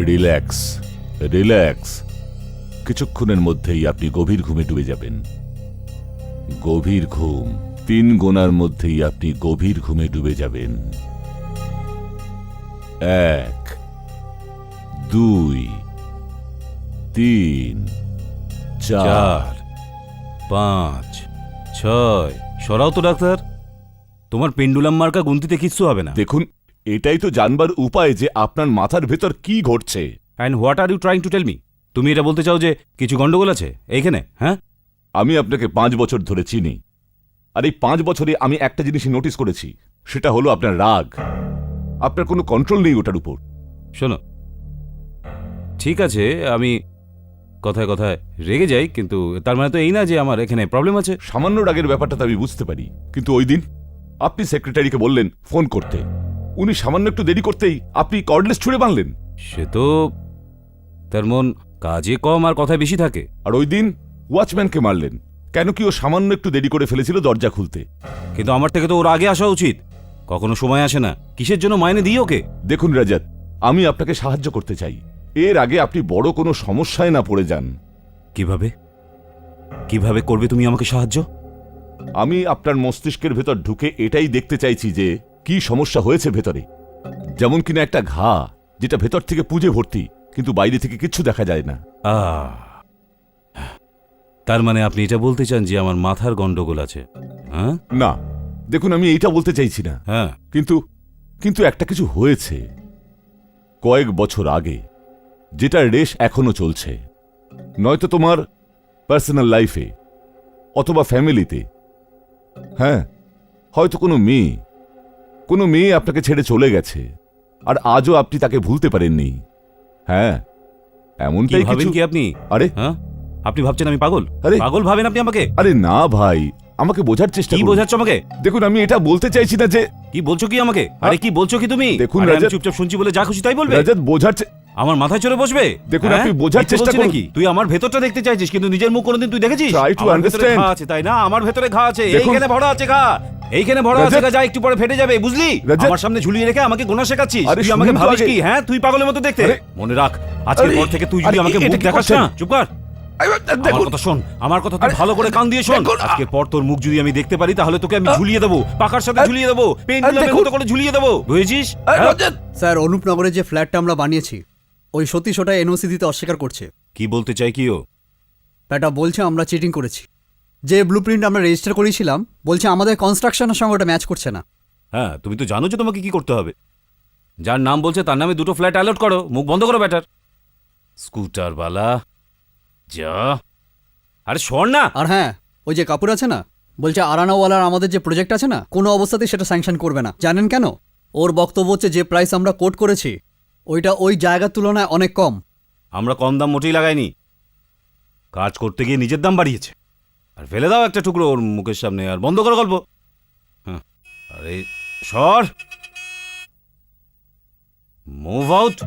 Relax, relax. কিছুক্ষণের মধ্যেই আপনি গভীর ঘুমে ডুবে যাবেন। গভীর ঘুম। 3 গোনার মধ্যেই আপনি গভীর ঘুমে ডুবে যাবেন। 1, 2, 3, 4, 5, 6। সরাও তো ডাক্তার, তোমার পেন্ডুলাম মার্কা গুনতিতে কিচ্ছু হবে না। দেখুন, এটাই তো জানবার উপায় যে আপনার মাথার ভেতর কি ঘটছে। And what are you trying to tell me? তুমি এটা বলতে চাও যে কিছু গন্ডগোল আছে এইখানে? হ্যাঁ, আমি আপনাকে 5 বছর ধরে চিনি, আর এই 5 বছরে আমি একটা জিনিসই নোটিস করেছি, সেটা হলো আপনার রাগ। আপনার কোনো কন্ট্রোল নেই ওটার উপর। শোনো, ঠিক আছে আমি কথায় কথায় রেগে যাই, কিন্তু তার মানে তো এই না যে আমার এখানে প্রবলেম আছে। সামান্য রাগের ব্যাপারটা তো আমি বুঝতে পারি, কিন্তু ওই দিন আপনি সেক্রেটারিকে বললেন ফোন করতে, উনি সামান্য একটু দেরি করতেই আপনি কর্ডলেস ছুঁড়ে বাঁধলেন। সে তো তার মন কাজে কম আর কথায় বেশি থাকে। আর ওই দিন ওয়াচম্যানকে মারলেন, কেন কি ও সামান্য একটু দেরি করে ফেলেছিল দরজা খুলতে। কিন্তু আমার থেকে তো ওর আগে আসা উচিত, কখনো সময় আসে না। কিসের জন্য মাইনে দিই ওকে? দেখুন রাজাত, আমি আপনাকে সাহায্য করতে চাই, এর আগে আপনি বড় কোনো সমস্যায় না পড়ে যান। কিভাবে কিভাবে করবে তুমি আমাকে সাহায্য? আমি আপনার মস্তিষ্কের ভেতর ঢুকে এটাই দেখতে চাইছি যে কি সমস্যা হয়েছে ভেতরে। যেমন কিনা একটা ঘা, যেটা ভেতর থেকে পুজে ভর্তি, কিন্তু বাইরে থেকে কিচ্ছু দেখা যায় না। তার মানে আপনি এটা বলতে চান যে আমার মাথার গন্ডগোল আছে? হ্যাঁ না, দেখুন আমি এইটা বলতে চাইছি না, হ্যাঁ, কিন্তু একটা কিছু হয়েছে কয়েক বছর আগে, যেটার রেশ এখনো চলছে। নয়তো তোমার পার্সোনাল লাইফে অথবা ফ্যামিলিতে, হ্যাঁ, হয়তো কোনো মেয়ে আপনাকে ছেড়ে চলে গেছে, আর আজও আপনি তাকে ভুলতে পারেননি। হ্যাঁ, এমনটাই ভাবেন কিছু। কি আপনি? আরে হ্যাঁ, আপনি ভাবছেন আমি পাগল? আরে পাগল ভাবেন আপনি আমাকে? আরে না ভাই, আমাকে বোঝার চেষ্টা কি করুন। বোঝাচ্ছ আমাকে? দেখুন, আমি এটা বলতে চাইছি না যে। কি বলছো কি আমাকে? আরে কি বলছো কি তুমি? দেখুন আরে আমি রাজাত, চুপচাপ শুনছি বলে যা খুশি তাই বলবে? রাজাত বোঝার আমার মাথায় চড়ে বসবে? দেখুন, হ্যাঁ? আপনি বোঝার মিথ্যে চেষ্টা বলছি করুন। নাকি? তুই আমার ভেতরটা দেখতে চাইছিস, কিন্তু নিজের মুখ কোনোদিন তুই দেখেছিস? Try to আমার ভেতরে understand. ঘা আছে, তাই না? আমার ভেতরে ঘা আছে, দেখুন- এইখানে ভরা আছে ঘা, এইখানে ভরা আছে রাজাত- ঘা, যা একটু পরে ফেটে যাবে, বুঝলি? রাজাত- আমার সামনে ঝুলিয়ে রেখে আমাকে গোনা শেখাচ্ছিস? আরে তুই আমাকে শুনুন তো ভাবিস আগে। কি? হ্যাঁ, তুই পাগলের মতো দেখতে। আরে- মনে রাখ, আজকের আরে- পর থেকে তুই যদি আরে আমাকে এটা মুখ কি দেখাস করছেন? না, চুপ কর। আমার দেখুন, কথা শোন, আমার কথা তুই আরে- ভালো করে কান দিয়ে শোন। দেখুন, আজকের পর তোর মুখ যদি আমি দেখতে পারি, তাহলে তোকে আমি ঝুলিয়ে দেবো, পাকার সাথে ঝুলিয়ে দেবো, পেন্ডুলামের দেখুন। মতো করে ঝুলিয়ে দেবো, বুঝেছিস? আরে হ্যাঁ? রাজাত, স্যার, অনুপনগরে যে ফ্ল্যাটটা আমরা বানিয়েছি, ওই সতীশ ওটা এনওসি দিতে অস্বীকার করছে। কি বলতে চাই কি ও? এটা বলছে আমরা চিটিং করেছি। যে ব্লুপ্রিন্ট আমরা রেজিস্টার করেছিলাম, বলছে আমাদের কনস্ট্রাকশনের সঙ্গে ওটা ম্যাচ করছে না। হ্যাঁ, তুমি তো জানো যে তোমাকে কি করতে হবে। যার নাম বলছে তার নামে 2টো ফ্ল্যাট অ্যালট করো, মুখ বন্ধ করো ব্যাটার। স্কুটার বালা যা। আরে শোন না। আর হ্যাঁ, ওই যে কাপুর আছে না, বলছে আরানাওয়ালার আমাদের যে প্রজেক্ট আছে না, কোনো অবস্থাতেই সেটা স্যাংশন করবে না। জানেন কেন? ওর বক্তব্য হচ্ছে যে প্রাইস আমরা কোট করেছি, ওইটা ওই জায়গার তুলনায় অনেক কম। আমরা কম দাম মোটেই লাগাইনি, কাজ করতে গিয়ে নিজের দাম বাড়িয়েছে। আর ফেলে দাও একটা টুকরো ওর মুখের সামনে, আর বন্ধ করো গল্প। হ্যাঁ, আরে সর, মুভ আউট।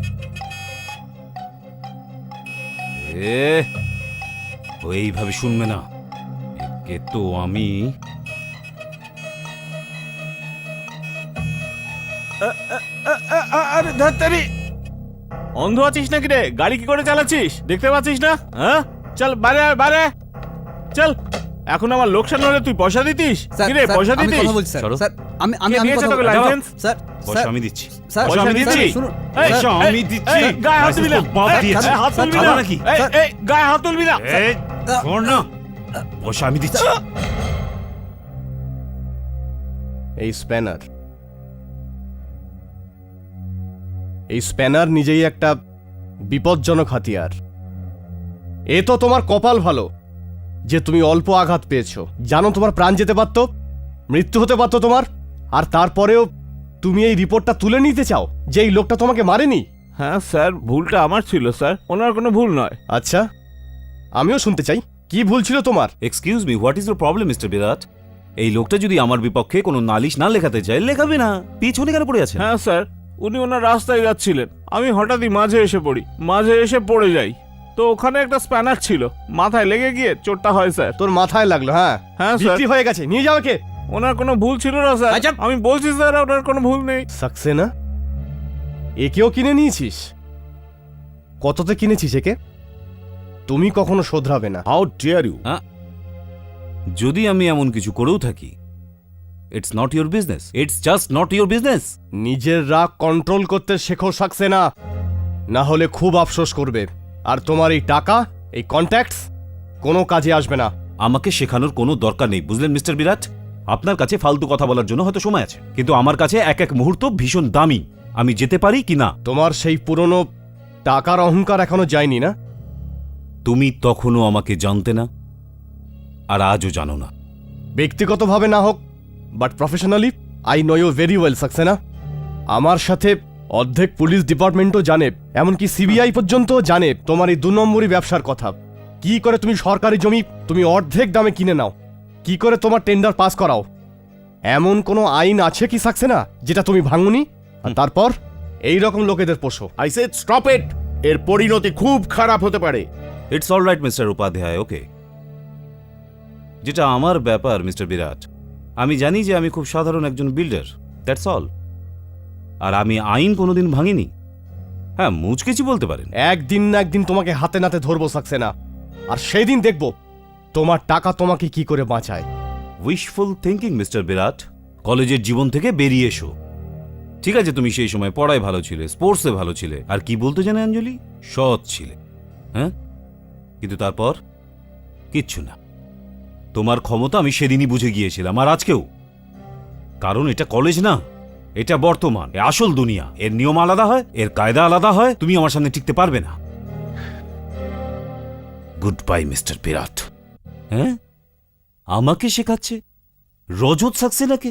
ও এইভাবে শুনবে না, একে তো আমি। আরে ধাত্তারি, অন্ধ আছিস নাকি রে? গাড়ি কি করে চালাচ্ছিস? দেখতে পাচ্ছিস না? হ্যাঁ, চল বাইরে আয়, বাইরে আয়। চল, এখন আমার লোকসান হলে তুই পয়সা দিতিস? স্যার, কি রে, স্যার, পয়সা আমি দিতিস? কথা বলছি, স্যার। সরো। স্যার, আমি আমি কে আমি দিয়েছে কথা তোকে বলছি। লাইসেন্স? স্যার, পয়সা স্যার, আমি দিচ্ছি, স্যার, পয়সা আমি দিচ্ছি। শুনুন, এই, পয়সা স্যার, আমি দিচ্ছি। এই, গায়ে হাত তুলবি না। লাইসেন্স তো বাপ এই, দিয়েছে। এই, হাত তুলবি স্যার, না। ছাড়ো নাকি? এই, এই, গায়ে হাত তুলবি না। এই, শোন না, পয়সা আমি দিচ্ছি। এই স্প্যানার নিজেই একটা বিপজ্জনক হাতিয়ার। এ তো তোমার কপাল ভালো যে তুমি অল্প আঘাত পেয়েছো। জানো তোমার প্রাণ যেতে পারত, মৃত্যু হতে পারত তোমার, আর তারপরেও তুমি এই রিপোর্টটা তুলে নিতে চাও যে এই লোকটা তোমাকে মারেনি। হ্যাঁ স্যার, ভুলটা আমার ছিল স্যার, ওনার কোনো ভুল নয়। আচ্ছা, আমিও শুনতে চাই কি ভুল ছিল তোমার। Excuse me, what is your problem mister Virat? এই লোকটা যদি আমার বিপক্ষে কোনো নালিশ না লেখাতে চায়, লেখাবে না। পিছনে কেন পড়ে আছে? হ্যাঁ স্যার, উনি ওনার রাস্তায় যাচ্ছিলেন, আমি হঠাৎই মাঝে এসে পড়ি, মাঝে এসে পড়ে যাই, তো ওখানে একটা স্প্যানার ছিল, মাথায় লেগে গিয়ে চোটটা হয় স্যার। তোর মাথায় লাগলো? হ্যাঁ হ্যাঁ স্যার, বিক্রি হয়ে গেছে, নিয়ে যাও কে। ওনার কোনো ভুল ছিল না স্যার। আচ্ছা। আমি বলছি স্যার, ওনার কোনো ভুল নেই। সাকসেনা, একেও কিনে নিয়েছিস? কততে কিনেছিস একে? তুমি কখনো শোধরাবে না। How dare you! যদি আমি এমন কিছু করেও থাকি, it's not your business, it's just not your business. নিজের রাগ কন্ট্রোল করতে শেখো সাক্সেনা, না হলে খুব আফসোস করবে। আর তোমার এই টাকা, এই কন্ট্যাক্টস কোনো কাজে আসবে না। আমাকে শেখানোর কোনো দরকার নেই, বুঝলেন মিস্টার বিরাট? আপনার কাছে ফালতু কথা বলার জন্য হয়তো সময় আছে, কিন্তু আমার কাছে এক এক মুহূর্ত ভীষণ দামি। আমি যেতে পারি কি না? তোমার সেই পুরনো টাকার অহংকার এখনো যায়নি না? তুমি তখনও আমাকে জানতে না, আর আজও জানো না। ব্যক্তিগতভাবে না হোক, but professionally I know you very well Saxena. আমার সাথে অর্ধেক পুলিশ ডিপার্টমেন্টও জানে, এমনকি সিবিআই পর্যন্ত জানে তোমার এই 2 নম্বরই ব্যবসার কথা। কি করে তুমি সরকারি জমি তুমি অর্ধেক দামে কিনে নাও? কি করে তোমার টেন্ডার পাস করাও? এমন কোনো আইন আছে কি সাক্সেনা যেটা তুমি ভাঙনি? আর তারপর এই রকম লোকেদের পোষো। I said stop it. এর পরিণতি খুব খারাপ হতে পারে। It's all right mister Upadhyay, okay. যেটা আমার ব্যাপার মিস্টার বিরাট, আমি জানি যে আমি খুব সাধারণ একজন বিল্ডার, দ্যাটস অল। আর আমি আইন কোনোদিন ভাঙিনি। হ্যাঁ, মুচকেছি বলতে পারেন। একদিন না একদিন তোমাকে হাতে নাতে ধরবো সাক্সেনা, আর সেই দিন দেখবো তোমার টাকা তোমাকে কি করে বাঁচায়। উইশফুল থিঙ্কিং মিস্টার বিরাট। কলেজের জীবন থেকে বেরিয়ে এসো। ঠিক আছে, তুমি সেই সময় পড়ায় ভালো ছিলে, স্পোর্টসে ভালো ছিলে, আর কি বলতে জানে অঞ্জলি, সৎ ছিলে। হ্যাঁ, কিন্তু তারপর কিচ্ছু না। তোমার ক্ষমতা আমি সেদিনই বুঝে গিয়েছিলাম, আর আজকেও। কারণ এটা কলেজ না, এটা বর্তমান, এ আসল দুনিয়া। এর নিয়ম আলাদা হয়, এর কায়দা আলাদা হয়। তুমি আমার সামনে টিকতে পারবে না। গুড বাই মিস্টার বিরাট। হ্যাঁ, আমাকে শেখাচ্ছে রজত সাক্সেনাকে?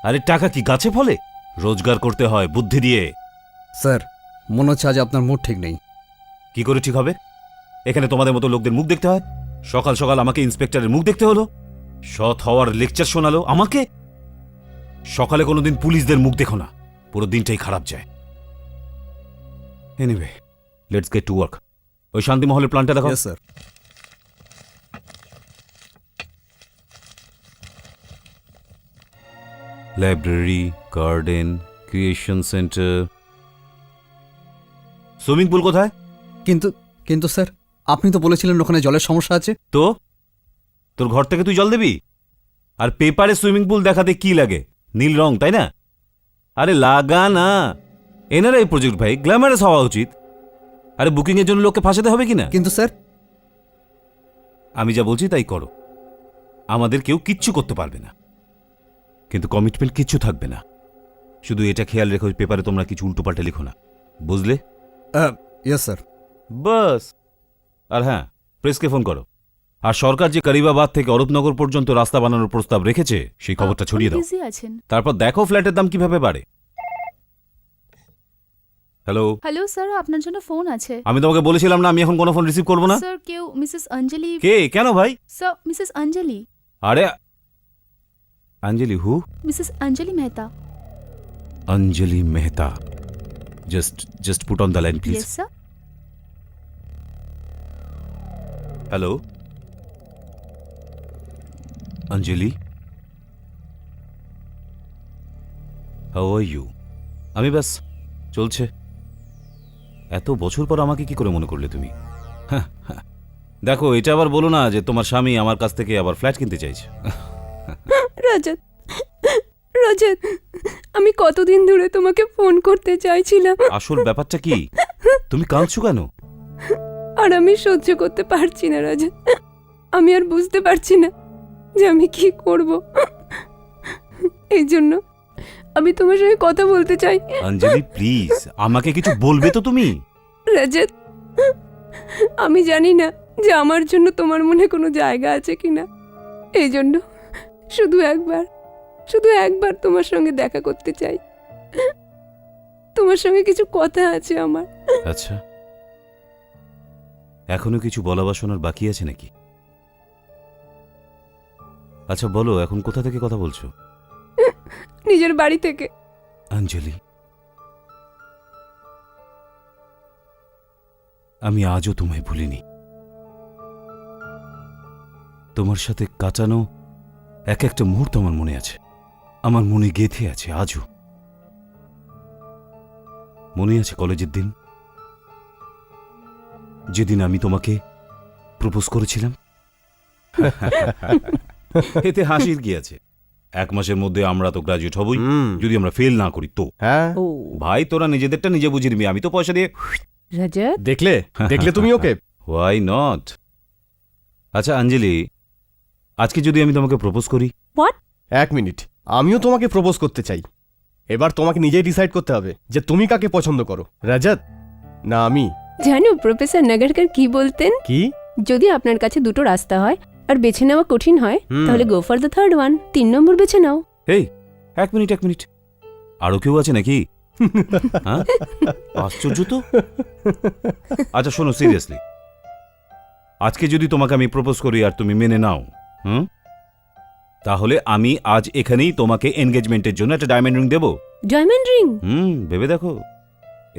আরে টাকা কি গাছে ফলে? রোজগার করতে হয় বুদ্ধি দিয়ে। স্যার, মনে হচ্ছে আজ আপনার মুড ঠিক নেই। কি করে ঠিক হবে? এখানে তোমাদের মতো লোকদের মুখ দেখতে হয়। সকাল সকাল আমাকে ইন্সপেক্টরের মুখ দেখতে হলো, সৎ হওয়ার লেকচার শোনালো আমাকে। সকালে কোনোদিন পুলিশদের মুখ দেখো না, পুরো দিনটাই খারাপ যায়। Anyway, let's get to work. ওই শান্তিমহলের প্ল্যানটা দেখো। Yes, sir. Library, garden, creation centre, swimming pool কোথায়? কিন্তু কিন্তু স্যার, আপনি তো বলেছিলেন ওখানে জলের সমস্যা আছে। তো তোর ঘর থেকে তুই জল দিবি? আর পেপারে সুইমিং পুল দেখাতে কি লাগে? নীল রং, তাই না? আরে লাগা না। এনআরআই প্রজেক্ট ভাই, গ্ল্যামারাস হওয়া উচিত। আরে বুকিং এর জন্য লোককে ফাঁসাতে হবে কিনা? কিন্তু স্যার, আমি যা বলছি তাই করো। আমাদের কেউ কিচ্ছু করতে পারবে না, কিন্তু কমিটমেন্ট কিচ্ছু থাকবে না। শুধু এটা খেয়াল রেখো, পেপারে তোমরা কিছু উল্টোপাল্টা লিখো না, বুঝলে? Yes sir. বাস। আর হ্যাঁ, প্রেসকে ফোন করো। আর সরকার যে করিবাবাদ থেকে অরূপনগর পর্যন্ত রাস্তা বানানোর প্রস্তাব রেখেছে, সেই খবরটা ছড়িয়ে দাও। বিজি আছেন? তারপর দেখো ফ্ল্যাটের দাম কিভাবে বাড়ে। হ্যালো, হ্যালো স্যার, আপনার জন্য ফোন আছে। আমি তোমাকে বলেছিলাম না আমি এখন কোনো ফোন রিসিভ করবো না? স্যার, কেউ মিসেস অঞ্জলি। কে? কেন ভাই? Sir, Mrs Anjali. আরে Anjali who? Mrs Anjali Mehta. Anjali Mehta. Just put on the line please. Yes sir. Hello Anjali, how are you? আমি ব্যাস চলছে। এত বছর পর আমাকে কি করে মনে করলে তুমি? দেখো, এটা আবার বলো না যে তোমার স্বামী আমার কাছ থেকে আবার ফ্ল্যাট কিনতে চাইছে। রজত, রজত, আমি কতদিন ধরে তোমাকে ফোন করতে চাইছিলাম, আসল ব্যাপারটা কি? তুমি কাঁদছো কেন? আর আমি সহ্য করতে পারছি না রজত। আমি আর বুঝতে পারছি না যে আমি কি করব। এই জন্য আমি তোমার সঙ্গে কথা বলতে চাই। অঞ্জলি প্লিজ, আমাকে কিছু বলবে তো তুমি? রজত, আমি জানি না যে আমার জন্য তোমার মনে কোনো জায়গা আছে কিনা। এই জন্য শুধু একবার তোমার সঙ্গে দেখা করতে চাই। তোমার সঙ্গে কিছু কথা আছে আমার। আচ্ছা, এখনো কিছু বলা বা শোনার বাকি আছে নাকি? আচ্ছা বলো, এখন কোথা থেকে কথা বলছো? নিজের বাড়ি থেকে। অঞ্জলি, আমি আজও তোমায় ভুলিনি। তোমার সাথে কাটানো এক একটা মুহূর্ত আমার মনে আছে, আমার মনে গেঁথে আছে আজও। মনে আছে কলেজের দিন, যেদিন আমি তোমাকে প্রপোজ করেছিলাম? এতে হাসির কি আছে? 1 মাসের মধ্যে আমরা তো গ্রাজুয়েট হবই, যদি আমরা ফেল না করি তো। হ্যাঁ, ও ভাই তোরা নিজেদেরটা নিজে বুঝে নিবি, আমি তো পয়সা দিয়ে। রজত, দেখলে দেখলে তুমি ওকে। Why not? আচ্ছা অঞ্জলি, আজকে যদি আমি তোমাকে প্রপোজ করি? 1 মিনিট, আমিও তোমাকে প্রপোজ করতে চাই। এবার তোমাকে নিজেই ডিসাইড করতে হবে যে তুমি কাকে পছন্দ করো, রজত না আমি। জানো প্রফেসর নাগারকর কি বলতেন? কি? যদি আপনার কাছে দুটো রাস্তা হয় আর বেছে নেওয়া কঠিন হয়, তাহলে go for the third one, 3 নম্বর বেছে নাও। এই 1 মিনিট, আরো কেউ আছে নাকি? হ্যাঁ, আশ্চর্য তো। আচ্ছা শোনো, সিরিয়াসলি, আজকে যদি তোমাকে আমি প্রপোজ করি আর তুমি মেনে নাও, তাহলে আমি আজ এখানেই তোমাকে এনগেজমেন্টের জন্য একটা ডায়মন্ড রিং দেবো। Diamond ring? ভেবে দেখো,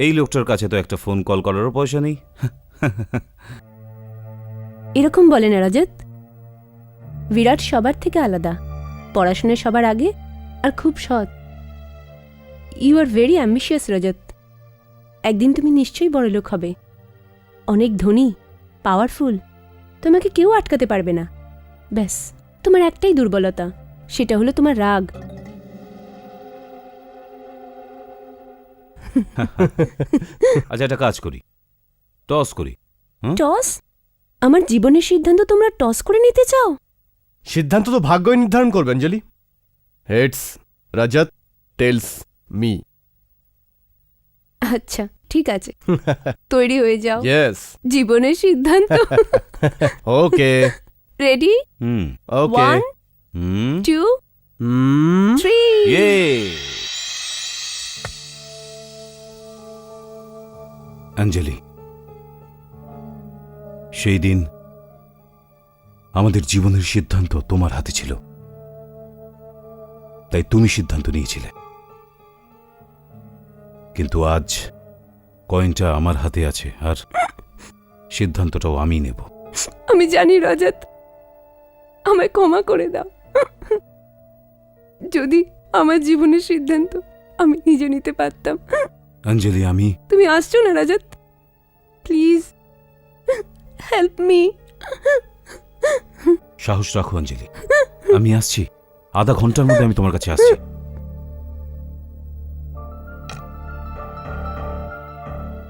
এই লোকটার কাছে তো একটা ফোন কল করারও পয়সা নেই। এরকম বলে না রজত। বিরাট সবার থেকে আলাদা, পড়াশোনায় সবার আগে, আর খুব সৎ। ইউ আর ভেরি অ্যাম্বিশিয়াস রজত। একদিন তুমি নিশ্চয়ই বড়লোক হবে, অনেক ধনী, পাওয়ারফুল। তোমাকে কেউ আটকাতে পারবে না। ব্যাস, তোমার একটাই দুর্বলতা, সেটা হলো তোমার রাগ। আচ্ছা একটা কাজ করি, টস করি। টস? আমার জীবনের সিদ্ধান্ত তোমরা টস করে নিতে চাও? সিদ্ধান্ত তো ভাগ্যই নির্ধারণ করবে Anjali. Heads Rajat, tails me. আচ্ছা ঠিক আছে, তৈরি হয়ে যাও। ইয়েস, জীবনের সিদ্ধান্ত। Okay ready? ওকে। 1 2 3। ইয়ে, অঞ্জলি, সেই দিন আমাদের জীবনের সিদ্ধান্ত তোমার হাতে ছিল, তাই তুমি সিদ্ধান্ত নিয়েছিলে। কিন্তু আজ কয়েনটা আমার হাতে আছে, আর সিদ্ধান্তটাও আমি নেব। আমি জানি রজত, আমায় ক্ষমা করে দাও। যদি আমার জীবনের সিদ্ধান্ত আমি নিজে নিতে পারতাম। অঞ্জলি, আমি তুমি আসছো না রজত? Please help me. সাহস রাখো অঞ্জলি, আমি আসছি, আধা ঘন্টার মধ্যে আমি তোমার কাছে আসছি।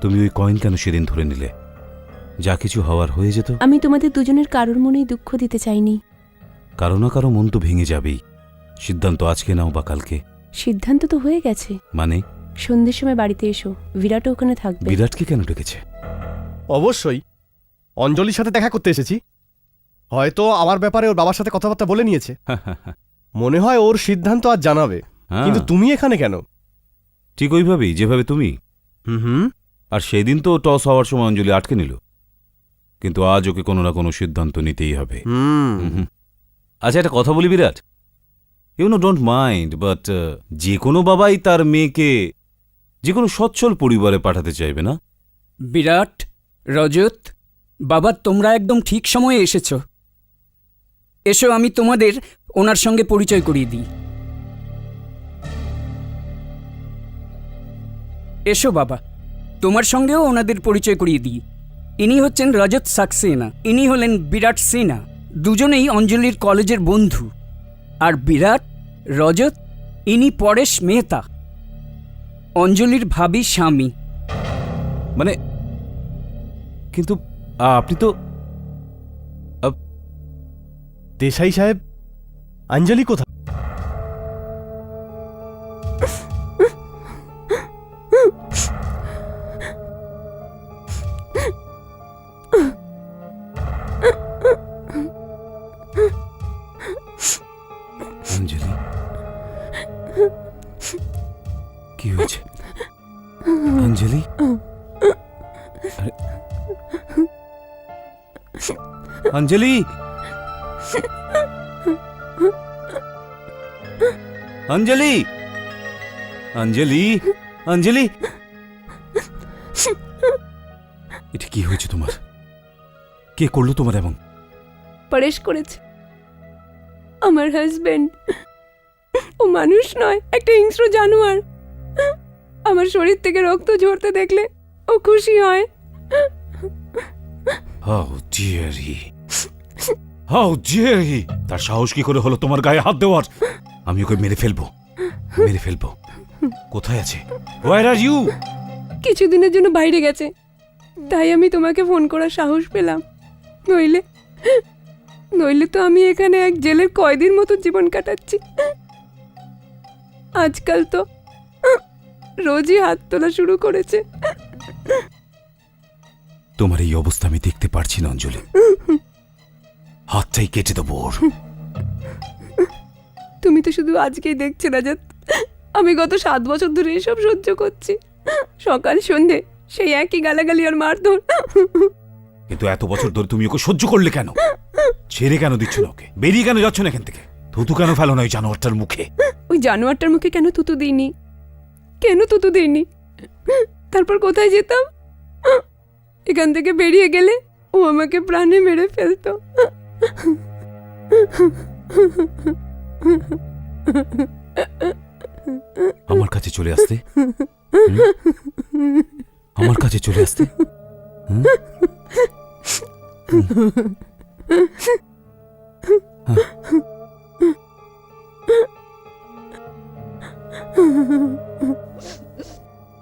তুমি ওই কয়েন কেন সেদিন ধরে নিলে? যা কিছু হওয়ার হয়ে যেত। আমি তোমাদের দুজনের কারোর মনেই দুঃখ দিতে চাইনি। কারো না কারো মন তো ভেঙে যাবেই। সিদ্ধান্ত আজকে নাও বা কালকে। সিদ্ধান্ত তো হয়ে গেছে। মানে? সন্ধ্যের সময় বাড়িতে এসো, বিরাটও ওখানে থাকবে। বিরাটকে কেন ডেকেছে? অবশ্যই অঞ্জলির সাথে দেখা করতে এসেছি। হয়তো আমার ব্যাপারে ওর বাবার সাথে কথাবার্তা বলে নিয়েছে। মনে হয় ওর সিদ্ধান্ত আজ জানাবে। কিন্তু তুমি এখানে কেন? ঠিক ওইভাবেই যেভাবে তুমি। হুম। আর সেদিন তো টস হওয়ার সময় অঞ্জলি আটকে নিল, কিন্তু আজ ওকে কোনো না কোনো সিদ্ধান্ত নিতেই হবে। আচ্ছা একটা কথা বলি Virat, you know don't mind, but যে কোনো বাবাই তার মেয়েকে যে কোনো সচ্ছল পরিবারে পাঠাতে চাইবে না? বিরাট, রজত, বাবা তোমরা একদম ঠিক সময়ে এসেছ। এসো আমি তোমাদের ওনার সঙ্গে পরিচয় করিয়ে দিই। এসো বাবা, তোমার সঙ্গেও ওনাদের পরিচয় করিয়ে দিই। ইনি হচ্ছেন রজত সাক্সেনা, ইনি হলেন বিরাট সিনহা। দুজনেই অঞ্জলির কলেজের বন্ধু। আর বিরাট, রজত, ইনি পরেশ মেহতা, অঞ্জলির ভাবি স্বামী। মানে কিন্তু আপনি তো দেশাই সাহেব, অঞ্জলি কোথায়? অঞ্জলি, কি হয়েছে অঞ্জলি? আরে, অঞ্জলি, অঞ্জলি, অঞ্জলি, অঞ্জলি, এটা কি হয়েছে তোমার? কে করলো তোমার এমন? পরেশ করেছে, আমার হাজবেন্ড। ও মানুষ নয়, একটা হিংস্র জানোয়ার। আমার শরীর থেকে রক্ত ঝরতে দেখলে ও খুশি হয়। How dare he, how dare he! তার সাহস কি করে হলো তোমার গায়ে হাত দেওয়ার? আমি ওকে মেরে ফেলবো, মেরে ফেলবো। কোথায় আছে? হোয়ার আর ইউ? কিছুদিনের জন্য বাইরে গেছে, তাই আমি তোমাকে ফোন করার সাহস পেলাম। নইলে নইলে তো আমি এখানে এক জেলের কয়েদির মতো জীবন কাটাচ্ছি। আজকাল তো রোজই হাত তোলা শুরু করেছে। তোমার এই অবস্থা আমি দেখতে পারছি না অঞ্জলি। হাতটাই কেটে দেবো ওর। তুমি তো শুধু আজকেই দেখছো রাজাত, আমি গত 7 বছর ধরে এসব সহ্য করছি। সকাল সন্ধে সেই একই গালাগালি আর মারধর। কিন্তু এত বছর ধরে তুমি ওকে সহ্য করলে কেন? ছেড়ে কেন দিচ্ছ না ওকে? বেরিয়ে কেন যাচ্ছ না এখান থেকে? থুতু কেন ফেলো না ওই জানোয়ারটার মুখে? ওই জানোয়ারটার মুখে কেন থুতু দিইনি? কেন থুতু দিইনি? তারপর কোথায় যেতাম? এখান থেকে বেরিয়ে গেলে ও আমাকে প্রাণে মেরে ফেলতো। আমার কাছে চলে আসতে, আমার কাছে চলে আসতে। হুম?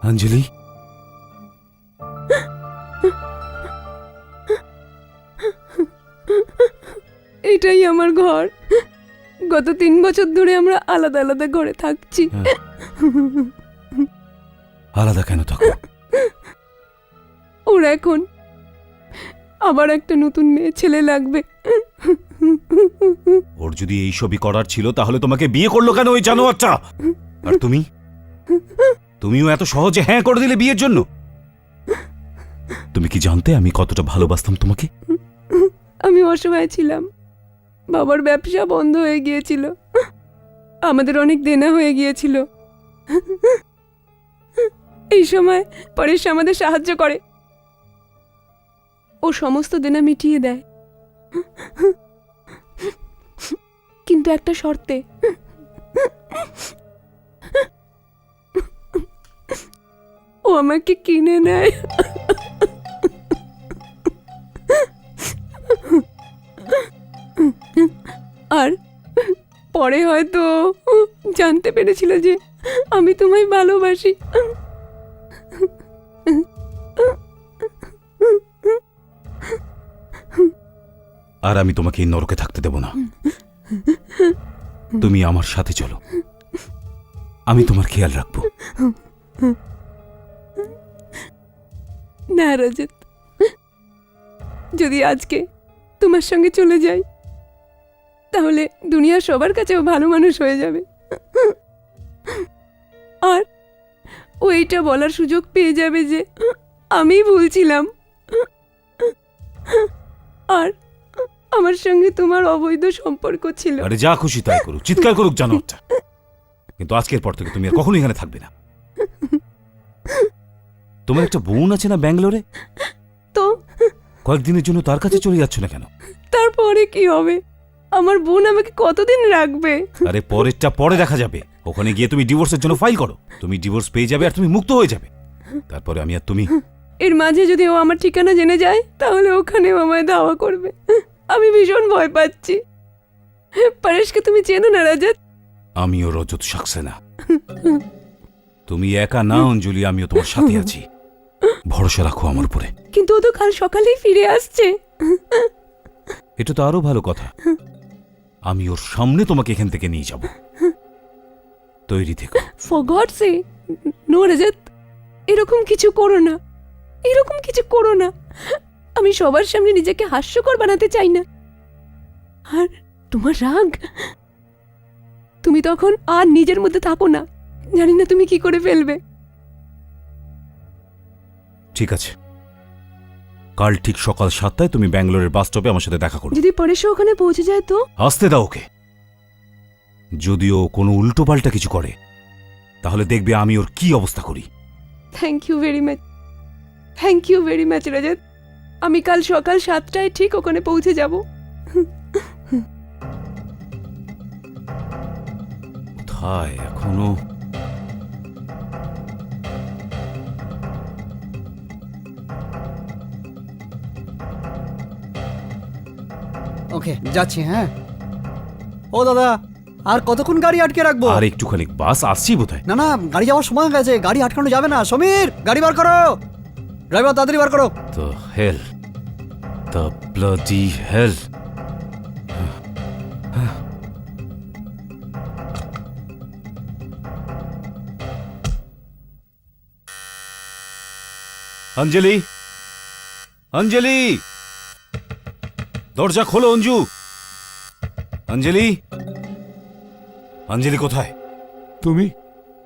অঞ্জলি, এটাই আমার ঘর। গত 3 বছর ধরে আমরা আলাদা আলাদা ঘরে থাকছি। আলাদা কেন থাকো? ওর এখন আবার একটা নতুন মেয়ে ছেলে লাগবে। ওর যদি এই সবই করার ছিল তাহলে তোমাকে বিয়ে করলো কেন ওই জানোয়ারটা? আর তুমিও এত সহজে হ্যাঁ করে দিলে বিয়ের জন্য? তুমি কি জানতে আমি কতটা ভালোবাসতাম তোমাকে? আমি অসহায় ছিলাম, বাবার ব্যবসা বন্ধ হয়ে গিয়েছিল, আমাদের অনেক দেনা হয়ে গিয়েছিল। এই সময় পরেশ আমাদের সাহায্য করে, ও সমস্ত দেনা মিটিয়ে দেয়, কিন্তু একটা শর্তে। ও আমাকে কিনে নেয়। আর পরে হয়তো জানতে পেরেছিল যে আমি তোমায় ভালোবাসি। আর আমি তোমাকে এই নরকে থাকতে দেব না। তুমি আমার সাথে চলো, আমি তোমার খেয়াল রাখবো। না রজত, যদি আজকে তোমার সঙ্গে চলে যাই তাহলে দুনিয়ার সবার কাছেও ভালো মানুষ হয়ে যাবে। আর ও এটা বলার সুযোগ পেয়ে যাবে যে আমি ভুলছিলাম, আর আমার সঙ্গে তোমার অবৈধ সম্পর্ক ছিল। আরে যা খুশি তাই করুক, চিৎকার করুক জানোয়ারটা, কিন্তু আজকের পর থেকে তুমি আর কখনো এখানে থাকবে না। তোমার একটা বোন আছে না ব্যাঙ্গালোরে? তো কয়েকদিনের জন্য তার কাছে চলে যাচ্ছ না কেন? তারপরে কি হবে? আমার বোন আমাকে কতদিন রাখবে? আরে পরেরটা পরে দেখা যাবে। ওখানে গিয়ে তুমি ডিভোর্সের জন্য ফাইল করো, তুমি ডিভোর্স পেয়ে যাবে আর তুমি মুক্ত হয়ে যাবে। তারপরে আমি আর তুমি। এর মাঝে যদি ও আমার ঠিকানা জেনে যায় তাহলে ওখানেও আমায় ধাওয়া করবে। আমি ভীষণ ভয় পাচ্ছি। পরেশকে তুমি চেনো না রাজাত? আমিও রজত সাক্সেনা। তুমি একা না অঞ্জলি, আমিও তোমার সাথে আছি। ভরসা রাখো আমার উপরে। কিন্তু ও তো কাল সকালেই ফিরে আসছে। এটা তো আরো ভালো কথা। আমি ওর সামনে তোমাকে এখান থেকে নিয়ে যাব। তৈরি থেকো। For God sake no Rajat, এরকম কিছু করো না, এরকম কিছু করো না। আমি সবার সামনে নিজেকে হাস্যকর বানাতে চাই না। আর তোমার রাগ, তুমি তখন আর নিজের মধ্যে থাকো না। জানি না তুমি কি করে ফেলবে। ঠিক আছে, কাল ঠিক সকাল 7টায় তুমি ব্যাঙ্গালোরের বাস স্টপে আমার সাথে দেখা করো। যদি পরেশ ওখানে পৌঁছে যায় তো? আসতে দাও ওকে। যদিও কোনো উল্টোপাল্টা কিছু করে তাহলে দেখবে আমি ওর কি অবস্থা করি। Thank you very much, thank you very much Rajat. আমি কাল সকাল 7টায় ঠিক ওখানে পৌঁছে যাব। কোথায় এখনো? ওকে যাচ্ছি, হ্যাঁ। ও দাদা, আর কতক্ষণ গাড়ি আটকে রাখবো? আর একটুখানি, বাস আসছি বোধহয়। না না, গাড়ি যাওয়ার সময় হয়ে গেছে, গাড়ি আটকানো যাবে না। সমীর, গাড়ি বার করো। ড্রাইভার তাড়াতাড়ি বার করো। The hell. The bloody hell. অঞ্জলি, অঞ্জলি, দরজা খোলো অঞ্জু। অঞ্জলি, অঞ্জলি কোথায়? তুমি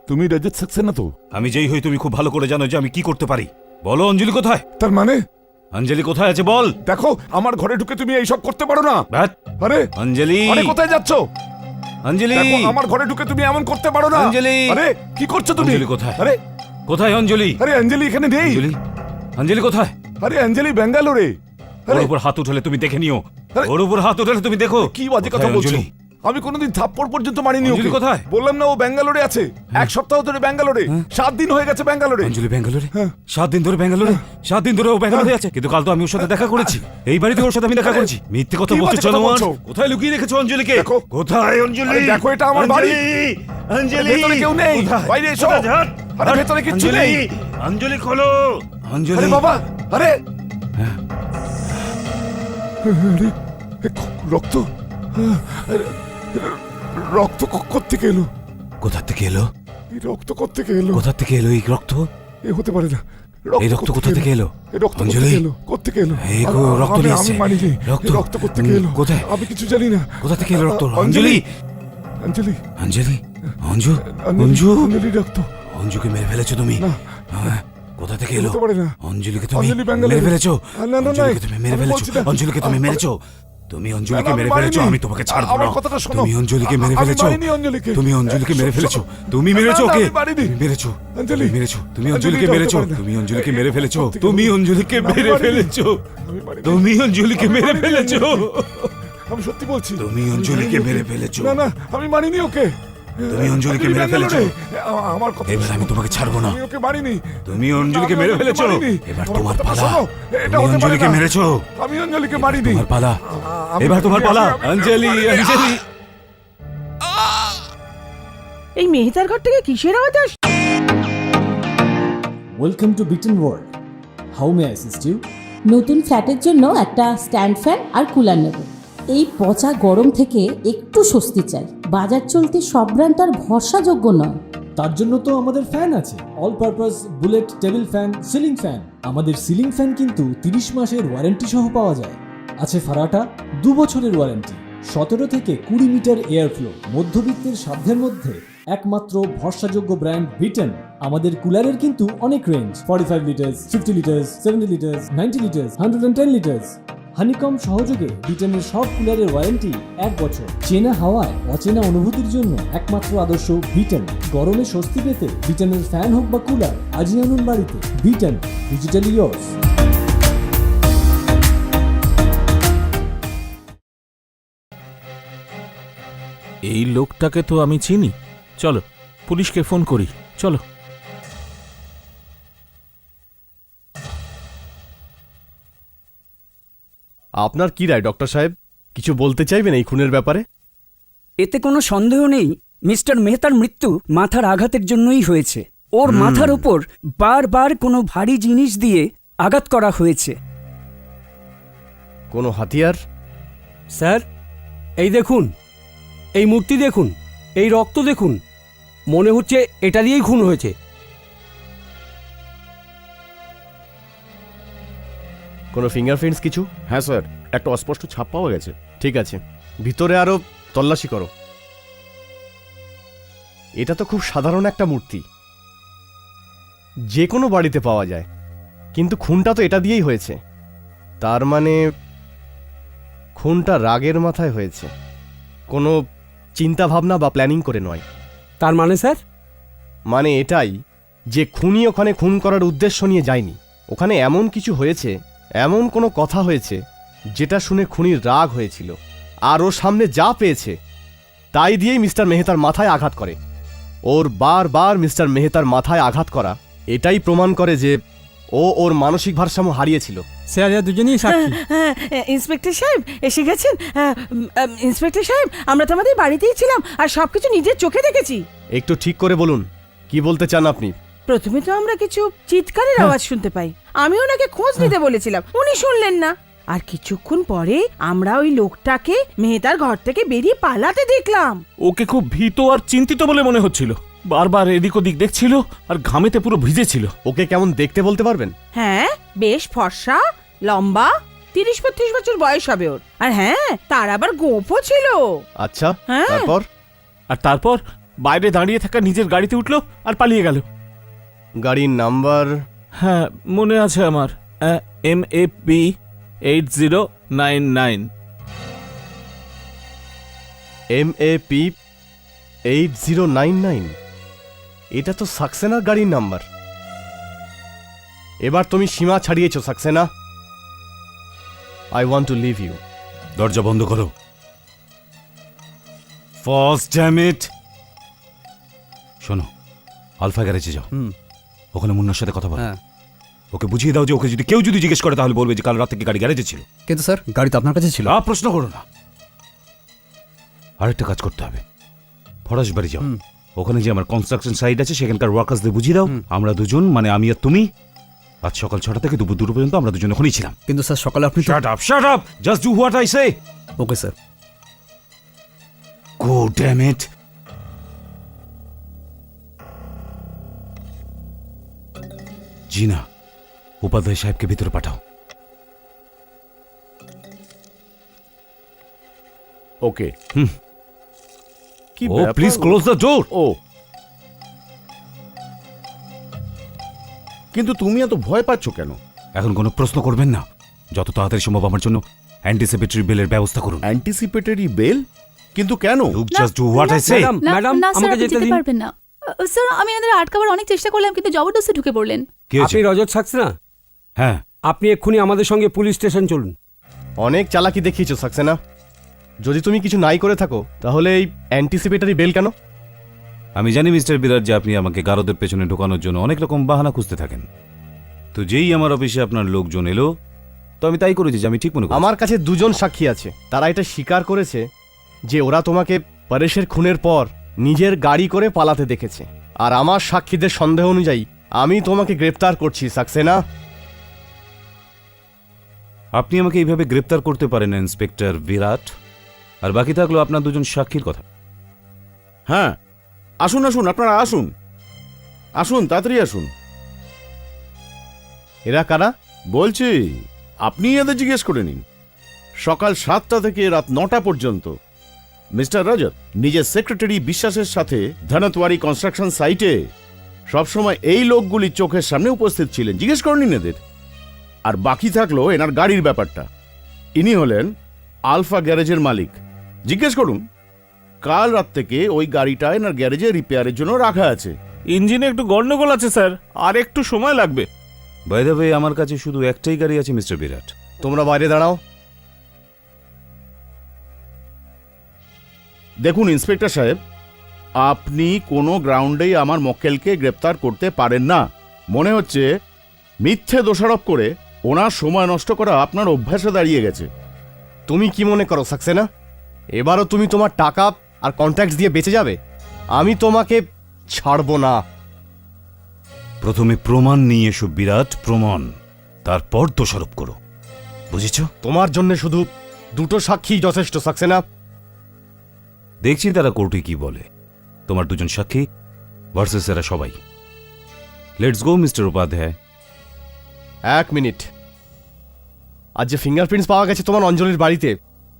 তুমি রজত সাক্সেনা তো? আমি যেই হই তুমি খুব ভালো করে জানো যে আমি কি করতে পারি। বলো অঞ্জলি কোথায়? তার মানে অঞ্জলি কোথায় আছে বল। দেখো, আমার ঘরে ঢুকে তুমি এইসব করতে পারো না। ব্যাট, আরে অঞ্জলি, আরে কোথায় যাচ্ছ? অঞ্জলি, দেখো, আমার ঘরে ঢুকে তুমি এমন করতে পারো না। অঞ্জলি! আরে কি করছো তুমি? অঞ্জলি কোথায়? আরে কোথায় অঞ্জলি? আরে অঞ্জলি এখানে নেই। অঞ্জলি, অঞ্জলি কোথায়? আরে অঞ্জলি ব্যাঙ্গালোরে। ওর আরে উপর হাত উঠালে তুমি দেখে নিও। আরে! ওর উপর হাত উঠালে তুমি দেখো। কি বাজে কথা কোথায় বলছো? অঞ্জলি? আমি কোনোদিন থাপ্পড় পর্যন্ত মারিনি অঞ্জলি ওকে। কোথায়? বললাম না ও ব্যাঙ্গালোরে আছে। এক সপ্তাহ ধরে ব্যাঙ্গালোরে। 7 দিন হয়ে গেছে ব্যাঙ্গালোরে। অঞ্জলি ব্যাঙ্গালোরে? হ্যাঁ। 7 দিন ধরে ব্যাঙ্গালোরে? 7 দিন ধরে ও ব্যাঙ্গালোরে আছে, কিন্তু কাল তো আমি ওর সাথে দেখা করেছি। এই বাড়িতে ওর সাথে আমি দেখা করেছি। মিথ্যে কথা কি বলছো বাজে কথা জানোয়ার। বলছো? কোথায় লুকিয়ে রেখেছো অঞ্জলিকে? দেখো। কোথায় অঞ্জলি? আরে দেখো, এটা আমার বাড়ি। অঞ্জলি, ভেতরে কেউ নেই। কোথায়? বাইরে এসো। কোথায় যান? আরে ভেতরে কিচ্ছু অঞ্জলি, নেই। অঞ্জলি খোলো। অঞ্জলি, আরে বাবা, আরে আরে, রক্ত, রক্ত কোত্থেকে এলো? কোথা থেকে এলো? এই রক্ত কোত্থেকে এলো? কোথা থেকে এলো এই রক্ত? এ হতে পারে না। এই রক্ত কোথা থেকে এলো? এই রক্ত অঞ্জলি, কোত্থেকে এলো? কোত্থেকে এলো? এই রক্ত আমি নিয়ে এসছে। মানিনি। রক্ত। এই রক্ত কোত্থেকে এলো? কোথায়? আমি কিছু জানি না। কোথা থেকে এলো রক্ত? অঞ্জলি, অঞ্জলি, অঞ্জলি, অঞ্জু, অঞ্জলি, অঞ্জু, অঞ্জলি রক্ত। অঞ্জুকে মেরে ফেলেছো তুমি? না। হ্যাঁ, কোথা থেকে এলো? হতে পারে না। অঞ্জলিকে তুমি অঞ্জলি ব্যাঙ্গালোরে। মেরে ফেলেছো? না, না, না, অঞ্জলিকে তুমি মেরে আমি ফেলেছো? বলছি না। অঞ্জলিকে তুমি আমি- মেরেছো? তুমি অঞ্জলিকে না, আমি মেরে ফেলেছো, মারিনি। আমি তোমাকে ছাড়বো আমার না। কথাটা শোনো। তুমি অঞ্জলিকে মেরে আমি ফেলেছো? মারিনি অঞ্জলিকে। তুমি অঞ্জলিকে মেরে শোনো, ফেলেছো? শোনো। তুমি মেরেছো না, না, ওকে? আমি মারিনি। তুমি মেরেছো? অঞ্জলি। তুমি মেরেছো? তুমি অঞ্জলি, অঞ্জলিকে এটা হতে মেরেছো? পারে না। তুমি অঞ্জলিকে মেরে ফেলেছো? কোত্থেকে তুমি এলো? অঞ্জলিকে না, আমি মেরে মারিনি। ফেলেছো? আমি মারিনি। তুমি অঞ্জলিকে আমি মেরে মারিনি ফেলেছো? আমি সত্যি বলছি। তুমি আমি অঞ্জলিকে মারিনি মেরে ওকে। ফেলেছো? না না, আমি মারিনি ওকে। তুমি অঞ্জলিকে অঞ্জলি মেরে ফেলেছো? ব্যাঙ্গালোরে। আমার কথা এবার আমি শোনো। তোমাকে ছাড়বো না। আমি ওকে মারিনি। তুমি অঞ্জলিকে আমি মেরে অঞ্জলিকে ফেলেছো? মারিনি। এবার আমার তোমার কথাটা পালা। শোনো। এটা তুমি হতে পারে অঞ্জলিকে না। মেরেছো? আমি অঞ্জলিকে মারিনি। তোমার পালা। আমি- এবার তোমার পালা। আমি- অঞ্জলি, অঞ্জলি। এই মেহতার ঘর থেকে কিসের আওয়াজ আসছে? ওয়েলকাম টু বিটন world. How may assist you? নতুন ফ্ল্যাটের জন্য একটা স্ট্যান্ড ফ্যান আর কুলার নেব। এই পচা গরম থেকে একটু স্বস্তি চাই। বাজার চলতে সব ব্র্যান্ড তো আর ভরসাযোগ্য নয়। তার জন্য তো আমাদের ফ্যান আছে, all purpose bullet table fan, ceiling fan. আমাদের সিলিং ফ্যান কিন্তু 30 মাসের ওয়ারেন্টি সহ পাওয়া যায়। আছে ফারাটা 2 বছরের ওয়ারেন্টি, 17 থেকে 20 মিটার এয়ার ফ্লো। মধ্যবিত্তের সাধ্যের মধ্যে একমাত্র ভরসাযোগ্য ব্র্যান্ড বিটন। আমাদের কুলারের কিন্তু অনেক range, 45 litres, 50 litres, 70 litres, 90 litres, 110 litres. Honeycomb সহযোগে বিটনের সব কুলারের ওয়ারেন্টি 1 বছর। চেনা হাওয়ায় অচেনা অনুভূতির জন্য একমাত্র আদর্শ বিটন। গরমে স্বস্তি পেতে বিটনের ফ্যান হোক বা কুলার, আজই আনুন বাড়িতে। Vuitton, digitally years. এই লোকটাকে তো আমি চিনি। চলো পুলিশকে ফোন করি, চলো। আপনার কি রায় ডক্টর সাহেব? কিছু বলতে চাইবেন এই খুনের ব্যাপারে? এতে কোনো সন্দেহ নেই, মিস্টার মেহতার মৃত্যু মাথার আঘাতের জন্যই হয়েছে। ওর মাথার ওপর বারবার কোনো ভারী জিনিস দিয়ে আঘাত করা হয়েছে। কোনো হাতিয়ার? স্যার, এই দেখুন, এই মূর্তি দেখুন, এই রক্ত দেখুন, মনে হচ্ছে এটা দিয়েই খুন হয়েছে। কোনো ফিঙ্গারপ্রিন্টস কিছু? হ্যাঁ স্যার, একটা অস্পষ্ট ছাপ পাওয়া গেছে। ঠিক আছে, ভিতরে আরো তল্লাশি করো। এটা তো খুব সাধারণ একটা মূর্তি, যে কোনো বাড়িতে পাওয়া যায়, কিন্তু খুনটা তো এটা দিয়েই হয়েছে। তার মানে খুনটা রাগের মাথায় হয়েছে, কোনো চিন্তা ভাবনা বা প্ল্যানিং করে নয়। তার মানে স্যার? মানে এটাই যে খুনি ওখানে খুন করার উদ্দেশ্য নিয়ে যায়নি। ওখানে এমন কিছু হয়েছে, এমন কোনো কথা হয়েছে যেটা শুনে খুনির রাগ হয়েছিল, আর ওর সামনে যা পেয়েছে তাই দিয়েই মিস্টার মেহতার মাথায় আঘাত করে। ওর বারবার মিস্টার মেহতার মাথায় আঘাত করা এটাই প্রমাণ করে যে ও ওর মানসিক ভারসাম্য হারিয়েছিল। স্যার দুজনেই ইন্সপেক্টর সাহেব এসে গেছেন। ইন্সপেক্টর সাহেব, আমরা তো আমাদের বাড়িতেই ছিলাম আর সবকিছু নিজের চোখে দেখেছি। একটু ঠিক করে বলুন, কি বলতে চান আপনি? প্রথমে তো আমরা কিছু চিৎকারের আওয়াজ শুনতে পাই। আমি ওনাকে খোঁজ নিতে বলেছিলাম, উনি শুনলেন না। আর কিছুক্ষণ পরে আমরা ওই লোকটাকে মেহতার ঘর থেকে বেরিয়ে পালাতে দেখলাম। ওকে খুব ভীত আর চিন্তিত বলে মনে হচ্ছিল, বারবার এদিক ওদিক দেখছিল আর ঘামেতে পুরো ভিজেছিল। ওকে কেমন দেখতে বলতে পারবেন? হ্যাঁ, বেশ ফর্সা, লম্বা, 30-32 বছর বয়স হবে ওর। আর হ্যাঁ, তার আবার গোঁফও ছিল। আচ্ছা, হ্যাঁ। তারপর? বাইরে দাঁড়িয়ে থাকা নিজের গাড়িতে উঠলো আর পালিয়ে গেল। গাড়ির নাম্বার? হ্যাঁ, মনে আছে আমার, MAP 8099। MAP 8099? এটা তো সাক্সেনার গাড়ির নাম্বার। এবার তুমি সীমা ছাড়িয়েছো Saxena. I want to leave you. দরজা বন্ধ করো। First damn it. শোনো, আলফা গ্যারেজে যাও, ওখানে মুন্নার সাথে কথা বলো। ওকে বুঝিয়ে দাও যে ওকে যদি কেউ জিজ্ঞেস করে তাহলে বলবে যে কাল রাত থেকে গাড়ি গ্যারেজে ছিল। কিন্তু স্যার গাড়ি তো আপনার কাছে ছিল। প্রশ্ন করো না। আরেকটা কাজ করতে হবে, ফরাস বাড়ি যাও, ওখানে যে আমার কনস্ট্রাকশন সাইট আছে সেখানকার ওয়ার্কার্সদের বুঝিয়ে দাও আমরা দুজন, মানে আমি আর তুমি, আজ সকাল 6টা থেকে দুপুর 2টা পর্যন্ত আমরা দুজন ওখানেই ছিলাম। কিন্তু স্যার সকালে আপনি shut up, just do what I say. Okay sir. Go damn it. জিনা, উপাধ্যায় সাহেবকে ভিতরে পাঠাও। ওকে। কি ও প্লিজ ক্লোজ দ্য ডোর। ও, কিন্তু তুমি এত ভয় পাচ্ছ কেন? এখন কোনো প্রশ্ন করবেন না, যত তাড়াতাড়ি সম্ভব আমার জন্য অ্যান্টিসিপেটরি বেলের ব্যবস্থা করুন। Anticipatory bail? কিন্তু কেন? Just do what I say. Madam, আমাকে যেতে দিন। পারবেন না স্যার, আমি এনাদের আটকাবার অনেক চেষ্টা করলাম কিন্তু জবরদস্তি ঢুকে পড়লেন। আপনি রজত সাক্সেনা? হ্যাঁ। আপনি এক্ষুনি আমাদের সঙ্গে পুলিশ স্টেশন চলুন। অনেক চালাকি দেখিয়েছো সাক্সেনা। যদি তুমি কিছু নাই করে থাকো তাহলে এই অ্যান্টিসিপেটরি বেল কেন? আমি জানি মিস্টার বিরাট যে আপনি আমাকে গারদের পেছনে ঢোকানোর জন্য অনেক রকম বাহানা খুঁজতে থাকেন। তো যেই আমার অফিসে আপনার লোকজন এলো তো আমি তাই করেছি যে আমি ঠিক মনে করি। আমার কাছে 2 জন সাক্ষী আছে, তারা এটা স্বীকার করেছে যে ওরা তোমাকে পরেশের খুনের পর নিজের গাড়ি করে পালাতে দেখেছে। আর আমার সাক্ষীদের সন্দেহ অনুযায়ী আমি তোমাকে গ্রেফতার করছি সাক্সেনা। আপনি আমাকে এইভাবে গ্রেপ্তার করতে পারেন ইন্সপেক্টর বিরাট। আর বাকি থাকলো আপনার 2জন সাক্ষীর কথা। হ্যাঁ, আসুন আসুন, আপনারা আসুন, আসুন, তাড়াতাড়ি আসুন। এরা কারা? বলছি, আপনি এদের জিজ্ঞেস করে নিন। সকাল 7টা থেকে রাত 9টা পর্যন্ত মিস্টার রজত নিজের সেক্রেটারি বিশ্বাসের সাথে ধনতওয়ারি কনস্ট্রাকশন সাইটে সবসময় এই লোকগুলি চোখের সামনে উপস্থিত ছিলেন। জিজ্ঞেস করে নিন এদের। আর বাকি থাকলো এনার গাড়ির ব্যাপারটা। ইনি হলেন আলফা গ্যারেজের মালিক। জিজ্ঞেস করুন, কাল রাত থেকে ওই গাড়িটা এনার গ্যারেজে রিপেয়ারের জন্য রাখা আছে। ইঞ্জিনে একটু গন্ডগোল আছে স্যার, আর একটু সময় লাগবে। বাই দ্য ওয়ে, আমার কাছে শুধু একটাই গাড়ি আছে মিস্টার বিরাট। তোমরা বাইরে দাঁড়াও। দেখুন ইন্সপেক্টর সাহেব, আপনি কোনো গ্রাউন্ডেই আমার মক্কেলকে গ্রেপ্তার করতে পারেন না। মনে হচ্ছে মিথ্যে দোষারোপ করে ওনার সময় নষ্ট করা আপনার অভ্যাসে দাঁড়িয়ে গেছে। তুমি কি মনে করো সাক্সেনা এবারও তুমি তোমার টাকা আর কন্ট্যাক্ট দিয়ে বেঁচে যাবে? আমি তোমাকে ছাড়বো না। প্রথমে প্রমাণ নিয়ে এসো বিরাট, প্রমাণ, তারপর দোষারোপ করো, বুঝেছ? তোমার জন্য শুধু 2টো সাক্ষী যথেষ্ট সাক্সেনা। দেখছি তারা কোর্টে কি বলে। তোমার 2জন সাক্ষী ভার্সেস এরা সবাই। Let's go mister Upadhyay. 1 minute. আজ যে ফিঙ্গারপ্রিন্টস পাওয়া গেছে তোমার অঞ্জলির বাড়িতে,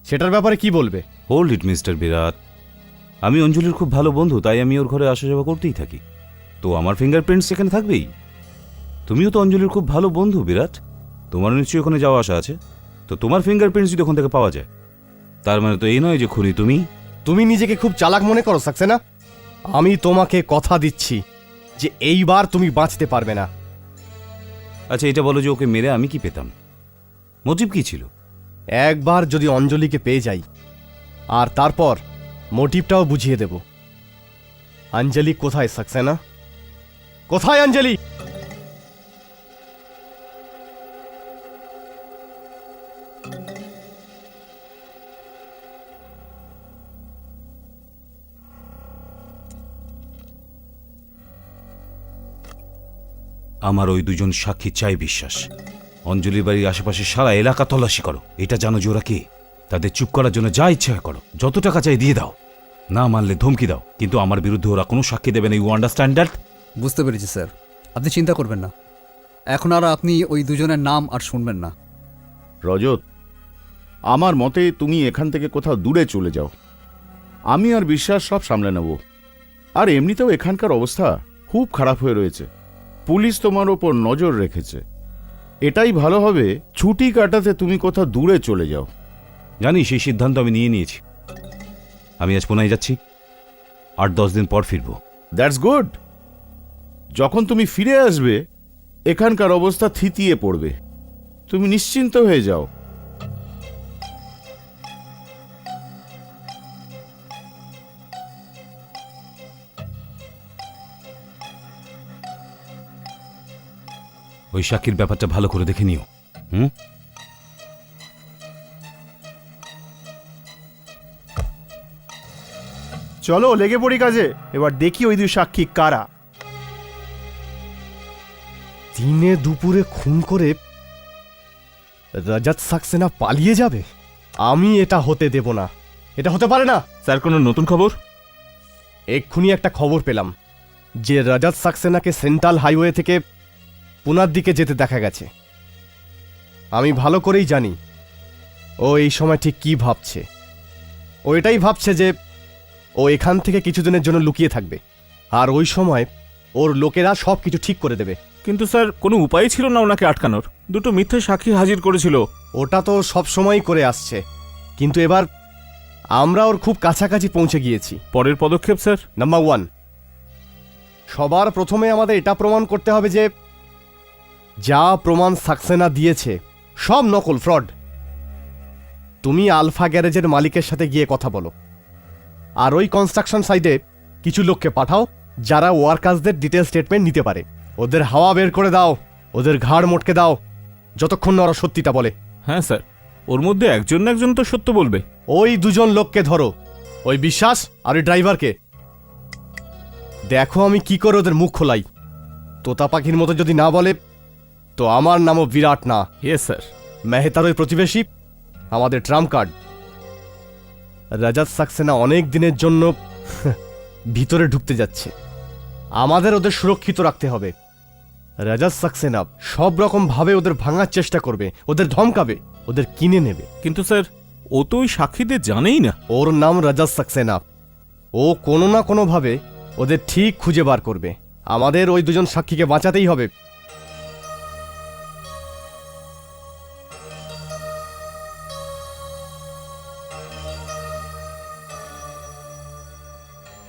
সেটার ব্যাপারে কি বলবে? হোল্ড ইট মিস্টার বিরাট, আমি অঞ্জলির খুব ভালো বন্ধু, তাই আমি ওর ঘরে আসা যাওয়া করতেই থাকি। তো আমার ফিঙ্গারপ্রিন্টস সেখানে থাকবেই। তুমিও তো অঞ্জলির খুব ভালো বন্ধু বিরাট, তোমার নিশ্চয়ই ওখানে যাওয়া আসা আছে। তো তোমার ফিঙ্গারপ্রিন্টস যদি ওখান থেকে পাওয়া যায়, তার মানে তো এই নয় যে খুনি তুমি। তুমি নিজেকে খুব চালাক মনে করো সাক্সেনা। আমি তোমাকে কথা দিচ্ছি যে এইবার তুমি বাঁচতে পারবে না। আচ্ছা এটা বলো যে ওকে মেরে আমি কি পেতাম? মোটিভ কি ছিল? একবার যদি অঞ্জলিকে পেয়ে যাই আর তারপর মোটিভটাও বুঝিয়ে দেব। অঞ্জলি কোথায় সাক্সেনা? কোথায় অঞ্জলি? আমার ওই দুজন সাক্ষী চাই বিশ্বাস। অঞ্জলির বাড়ির আশেপাশে সারা এলাকা তল্লাশি করো, এটা জানো যে ওরা কে। তাদের চুপ করার জন্য যা ইচ্ছা হয় করো, যত টাকা চাই দিয়ে দাও, না মানলে ধমকি দাও, কিন্তু আমার বিরুদ্ধে ওরা কোনো সাক্ষী দেবে না। You understand that? বুঝতে পেরেছি স্যার, আপনি চিন্তা করবেন না। এখন আর আপনি ওই দুজনের নাম আর শুনবেন না। রজত, আমার মতে তুমি এখান থেকে কোথাও দূরে চলে যাও। আমি আর বিশ্বাস সব সামলে নেব। আর এমনিতেও এখানকার অবস্থা খুব খারাপ হয়ে রয়েছে, পুলিশ তোমার ওপর নজর রেখেছে। এটাই ভালো হবে ছুটি কাটাতে তুমি কোথাও দূরে চলে যাও। জানি, সেই সিদ্ধান্ত আমি নিয়ে নিয়েছি। আমি আজ পুনায় যাচ্ছি, 8-10 দিন পর ফিরবো। That's good. যখন তুমি ফিরে আসবে এখানকার অবস্থা থিতিয়ে পড়বে, তুমি নিশ্চিন্ত হয়ে যাও। ওই সাক্ষীর ব্যাপারটা ভালো করে দেখে নিও। চলো লেগে পড়ি কাজে, এবার দেখি ওই দুই সাক্ষী কারা। দিনে দুপুরে খুন করে রজত সাক্সেনা পালিয়ে যাবে? আমি এটা হতে দেব না, এটা হতে পারে না। স্যার, কোনো নতুন খবর? এক্ষুনি একটা খবর পেলাম যে রজত সাক্সেনাকে সেন্ট্রাল হাইওয়ে থেকে পুনার দিকে যেতে দেখা গেছে। আমি ভালো করেই জানি ও এই সময় ঠিক কি ভাবছে। ও এটাই ভাবছে যে ও এখান থেকে কিছুদিনের জন্য লুকিয়ে থাকবে, আর ওই সময় ওর লোকেরা সব কিছু ঠিক করে দেবে। কিন্তু স্যার, কোনো উপায় ছিল না ওনাকে আটকানোর? দুটো মিথ্যে সাক্ষী হাজির করেছিল। ওটা তো সব সময়ই করে আসছে, কিন্তু এবার আমরা ওর খুব কাছাকাছি পৌঁছে গিয়েছি। পরের পদক্ষেপ স্যার? নাম্বার 1, সবার প্রথমে আমাদের এটা প্রমাণ করতে হবে যে যা প্রমাণ সাক্সেনা দিয়েছে সব নকল, ফ্রড। তুমি আলফা গ্যারেজের মালিকের সাথে গিয়ে কথা বলো, আর ওই কনস্ট্রাকশন সাইটে কিছু লোককে পাঠাও যারা ওয়ার্কার্সদের ডিটেল স্টেটমেন্ট নিতে পারে। ওদের হাওয়া বের করে দাও, ওদের ঘাড় মোটকে দাও, যতক্ষণ না ওরা সত্যিটা বলে। হ্যাঁ স্যার, ওর মধ্যে একজন না একজন তো সত্য বলবে। ওই দুজন লোককে ধরো, ওই বিশ্বাস আর ওই ড্রাইভারকে। দেখো আমি কি করে ওদের মুখ খোলাই। তোতা পাখির মতো যদি না বলে তো আমার নামও বিরাট না। Yes sir. মেহতার ওই প্রতিবেশী আমাদের ট্রাম্প কার্ড। রজত সাক্সেনা অনেক দিনের জন্য ভিতরে ঢুকতে যাচ্ছে, আমাদের ওদের সুরক্ষিত রাখতে হবে। রজত সাক্সেনা সব রকম ভাবে ওদের ভাঙার চেষ্টা করবে, ওদের ধমকাবে, ওদের কিনে নেবে। কিন্তু স্যার, ও তো ওই সাক্ষীদের জানেই না। ওর নাম রজত সাক্সেনা। ও কোনো না কোনো ভাবে ওদের ঠিক খুঁজে বার করবে। আমাদের ওই দুজন সাক্ষীকে বাঁচাতেই হবে।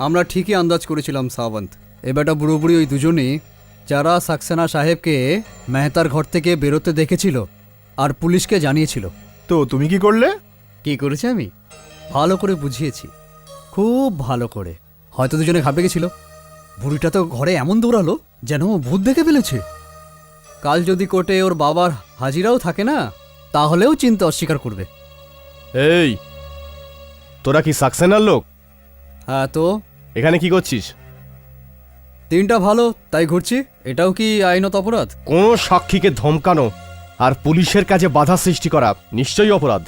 আমরা ঠিকই আন্দাজ করেছিলাম সাবন্ত। এবারটা পুরোপুরি ওই দুজনই যারা সাক্সেনা সাহেবকে মেহতার ঘর থেকে বেরোতে দেখেছিল আর পুলিশকে জানিয়েছিল। তো তুমি কি করলে? কি করেছি আমি? ভালো করে বুঝিয়েছি, খুব ভালো করে। হয়তো দুজনে ঘাবড়ে গেছিল। বুড়িটা তো ঘরে এমন দৌড়ালো যেন ও ভূত দেখে ফেলেছে। কাল যদি কোর্টে ওর বাবার হাজিরাও থাকে না, তাহলেও চিনতে অস্বীকার করবে। এই, তোরা কি সাক্সেনার লোক? হ্যাঁ, তো এখানে কি করছিস? দিনটা ভালো তাই ঘুরছি। এটাও কি আইনত অপরাধ? কোন সাক্ষীকে ধমকানো আর পুলিশের কাজে বাধা সৃষ্টি করা নিশ্চয়ই অপরাধ।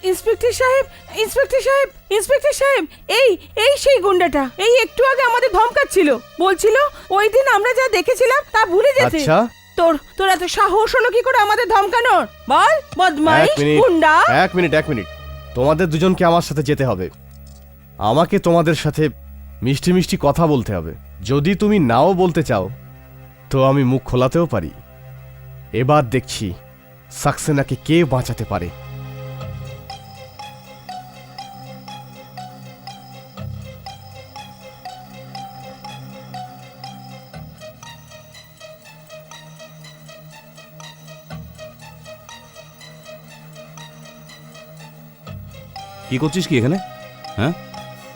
ইন্সপেক্টর সাহেব, ইন্সপেক্টর সাহেব, ইন্সপেক্টর সাহেব, এই এই সেই গুন্ডাটা এই একটু আগে আমাদের ধমকাচ্ছিল, বলছিল ওই দিন আমরা যা দেখেছিলাম তা ভুলে যেতে। আচ্ছা, তোর এত সাহস হলো কি করে আমাদের ধমকানোর? বল, বদমাইশ গুন্ডা। এক মিনিট। তোমাদের দুজনকে আমার সাথে যেতে হবে। আমাকে তোমাদের সাথে মিষ্টি মিষ্টি কথা বলতে হবে। যদি তুমি নাও বলতে চাও তো আমি মুখ খোলাতেও পারি। এবার দেখছি সাক্সেনাকে কে বাঁচাতে পারে। কি করছিস কি এখানে? হ্যাঁ,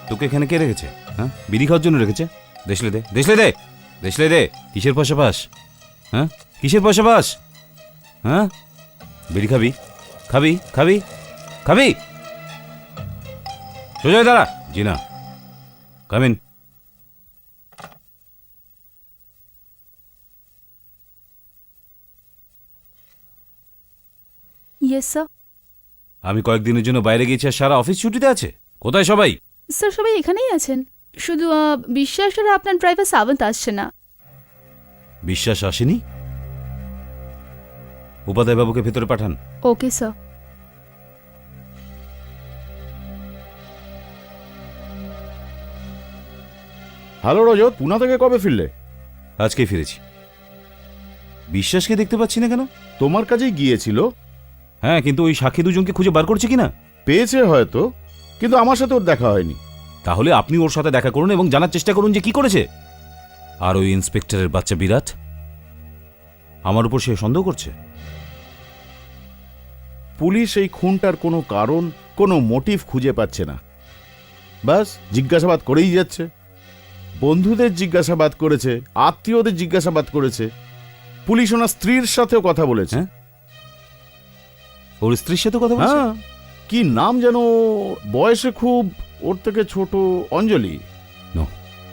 তোকে এখানে কে রেখেছে? হ্যাঁ, বিড়ি খাওয়ার জন্য রেখেছে? দেশলে দে, দেশলে দে, দেশলে দে। কিসের পয়সা পাস? হ্যাঁ, কিসের পয়সা পাস? হ্যাঁ, বিড়ি খাবি? খাবি খাবি খাবি? সোজা হয়ে দাঁড়া। জি না, কামিন। Yes sir. আমি কয়েকদিনের জন্য বাইরে গেছি আর সারা অফিস ছুটিতে আছে। কোথায় সবাই? স্যার সবাই এখানেই আছেন, শুধু বিশ্বাস আর আপনার ড্রাইভার সাবন্ত আসছে না। বিশ্বাস আসেনি? উপাধ্যায় বাবুকে ভেতরে পাঠান। Okay sir. হ্যালো রজত, পুনা থেকে কবে ফিরলে? আজকেই ফিরেছি। বিশ্বাসকে দেখতে পাচ্ছি না কেন? তোমার কাছেই গিয়েছিল। হ্যাঁ, কিন্তু ওই সাক্ষী দুজনকে খুঁজে বার করছে কিনা। পেয়েছে হয়তো, কিন্তু আমার সাথে ওর দেখা হয়নি। তাহলে আপনি ওর সাথে দেখা করুন এবং জানার চেষ্টা করুন যে কি করেছে। আর ওই ইন্সপেক্টরের বাচ্চা বিরাট, আমার উপর সে সন্দেহ করছে। পুলিশ এই খুনটার কোনো কারণ, কোনো মোটিভ খুঁজে পাচ্ছে না। বাস জিজ্ঞাসাবাদ করেই যাচ্ছে। বন্ধুদের জিজ্ঞাসাবাদ করেছে, আত্মীয়দের জিজ্ঞাসাবাদ করেছে, পুলিশ ওনার স্ত্রীর সাথেও কথা বলেছে। ওর স্ত্রীর সাথে কথা বলছে? হ্যাঁ, কি নাম যেন, বয়সে খুব ওর থেকে ছোট, অঞ্জলি। No,